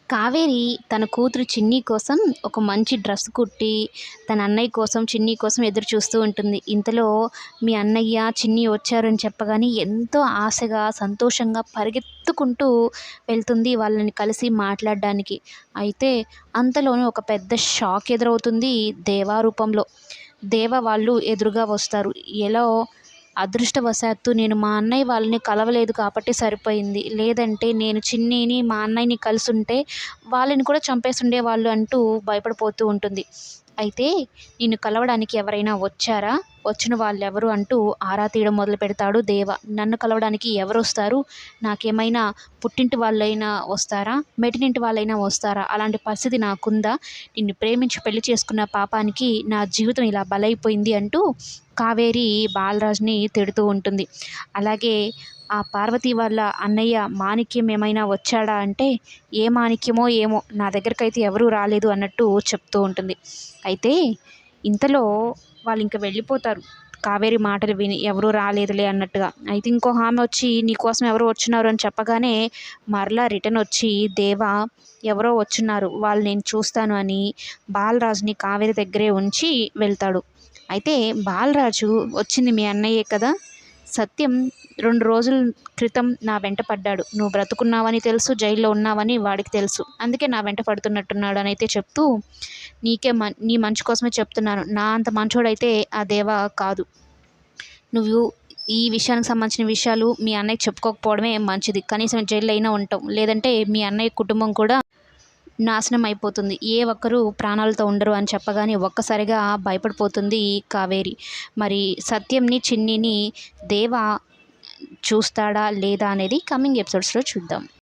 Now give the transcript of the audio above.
కావేరి తన కూతురు చిన్ని కోసం ఒక మంచి డ్రెస్ కుట్టి తన అన్నయ్య కోసం చిన్ని కోసం ఎదురు చూస్తూ ఉంటుంది. ఇంతలో మీ అన్నయ్య చిన్ని వచ్చారని చెప్పగానే ఎంతో ఆశగా సంతోషంగా పరిగెత్తుకుంటూ వెళ్తుంది వాళ్ళని కలిసి మాట్లాడడానికి. అయితే అంతలోనే ఒక పెద్ద షాక్ ఎదురవుతుంది దేవా రూపంలో. దేవ వాళ్ళు ఎదురుగా వస్తారు. ఎలా అదృష్టవశాత్తు నేను మా అన్నయ్య వాళ్ళని కలవలేదు కాబట్టి సరిపోయింది. లేదంటే నేను చిన్నిని, మా అన్నయ్యని కలిసుంటే వాళ్ళని కూడా చంపేసుండేవాళ్ళు అంటూ భయపడిపోతూ ఉంటుంది. అయితే నిన్ను కలవడానికి ఎవరైనా వచ్చారా? వచ్చిన వాళ్ళెవరు అంటూ ఆరా తీయడం మొదలుపెడతాడు దేవ. నన్ను కలవడానికి ఎవరొస్తారు? నాకేమైనా పుట్టింటి వాళ్ళైనా వస్తారా? మెట్టినింటి వాళ్ళైనా వస్తారా? అలాంటి పరిస్థితి నాకుందా? నిన్ను ప్రేమించి పెళ్లి చేసుకున్న పాపానికి నా జీవితం ఇలా బలైపోయింది అంటూ కావేరి బాలరాజ్‌ని తిడుతూ ఉంటుంది. అలాగే ఆ పార్వతి వాళ్ళ అన్నయ్య మాణిక్యం ఏమైనా వచ్చాడా అంటే, ఏ మాణిక్యమో ఏమో నా దగ్గరకైతే ఎవరూ రాలేదు అన్నట్టు చెప్తూ ఉంటుంది. అయితే ఇంతలో వాళ్ళింక వెళ్ళిపోతారు. కావేరి మాటలు విని ఎవరూ రాలేదులే అన్నట్టుగా. అయితే ఇంకో ఆమె వచ్చి నీకోసం ఎవరో వచ్చున్నారు అని చెప్పగానే మరలా రిటర్న్ వచ్చి దేవ ఎవరో వచ్చున్నారు వాళ్ళు నేను చూస్తాను అని బాలరాజుని కావేరి దగ్గరే ఉంచి వెళ్తాడు. అయితే బాలరాజు వచ్చింది మీ అన్నయ్యే కదా! సత్యం 2 రోజుల క్రితం నా వెంట పడ్డాడు. నువ్వు బ్రతుకున్నావని తెలుసు, జైల్లో ఉన్నావని వాడికి తెలుసు. అందుకే నా వెంట పడుతున్నట్టున్నాడు అనైతే చెప్తూ, నీ మంచి కోసమే చెప్తున్నాను. నా అంత మంచోడైతే ఆ దేవ కాదు. నువ్వు ఈ విషయానికి సంబంధించిన విషయాలు మీ అన్నయ్యకి చెప్పుకోకపోవడమే మంచిది. కనీసం జైల్లో అయినా ఉంటావు. లేదంటే మీ అన్నయ్య కుటుంబం కూడా నాశనం అయిపోతుంది. ఏ ఒక్కరు ప్రాణాలతో ఉండరు అని చెప్పగానే ఒక్కసారిగా భయపడిపోతుంది కావేరి. మరి సత్యంని, చిన్నిని దేవ చూస్తాడా లేదా అనేది కమింగ్ ఎపిసోడ్స్‌లో చూద్దాం.